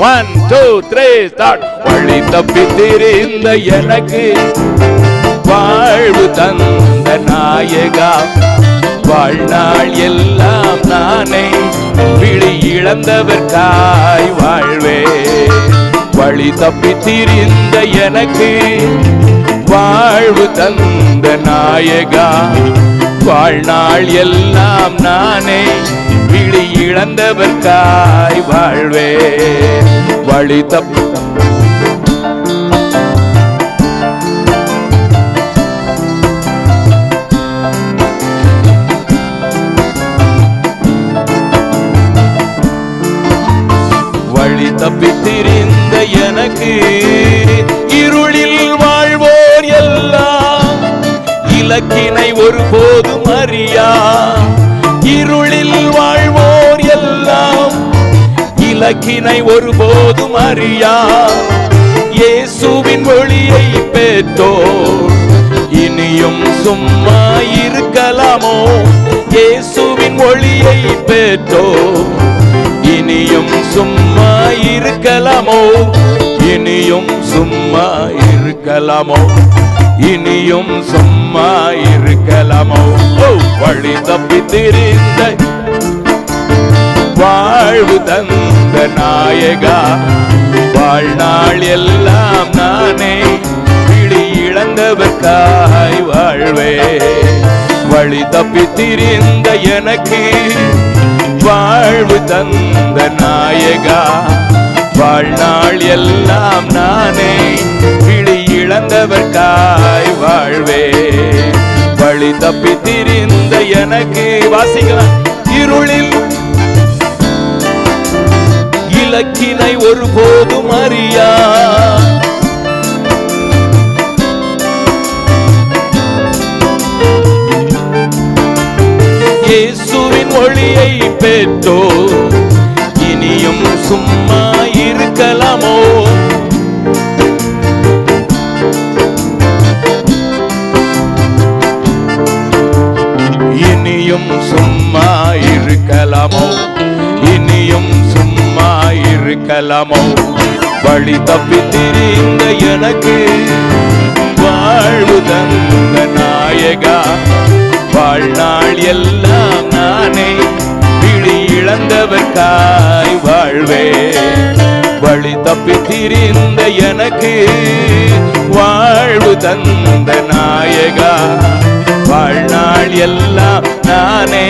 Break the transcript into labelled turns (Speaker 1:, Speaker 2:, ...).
Speaker 1: 1 2 3 start. வழி தப்பி திரிந்த எனக்கு வாழ்வு தந்த நாயகா, வாழ்நாள் எல்லாம் நானே விழி இழந்தவர்காய் வாழ்வே. வழி தப்பி திரிந்த எனக்கு வாழ்வு தந்த நாயகா, வாழ்நாள் எல்லாம் நானே விழி இழந்தவர்காய் வாழ்வே. வழி தப்பி வழி தப்பி திரிந்த எனக்கு இருளில் வாழ்வோர் எல்லாம் இலக்கினை ஒருபோதும் அறியா. இருளில் வாழ்வோர் எல்லாம் இலக்கினை ஒருபோதும் அறியா. இயேசுவின் ஒளியை பெற்றோர் இனியும் சும்மா இருக்கலாமோ? இயேசுவின் ஒளியை பெற்றோர் இனியும் சும்மா இருக்கலாமோ? இனியும் சும்மா இருக்கலாமோ? இனியும் சும்மா இருக்கலாமோ? வழி தப்பி திரிந்த வாழ்வு தந்த நாயகா, வாழ்நாள் எல்லாம் நானே விழி இழந்தவர்காய் வாழ்வே. வழி தப்பி திரிந்த எனக்கு வாழ்வு தந்த நாயகா, வாழ்நாள் எல்லாம் நானே விழி இழந்தவர்காய் வாழ்வே. வழி தப்பி திரிந்த எனக்கு வாசிக்கலாம். இருளில் இலக்கினை ஒருபோதும் அறியா. இயேசுவின் ஒளியை பெற்றோ இனியும் சும்மா இருக்கலாமோ? இனியும் சும்மா இருக்கலாமோ? இனியும் சும்மா இருக்கலாமோ? வழி தப்பி திரிந்த எனக்கு வாழ்வு தந்த நாயகா, வாழ்நாள் எல்லாம் நானே விழி இழந்தவர்காய் வாழ்வே. வழி தப்பி திரிந்த எனக்கு வாழ்வு தந்த நாயகா, வாழ்நாள் எல்லாம் நானே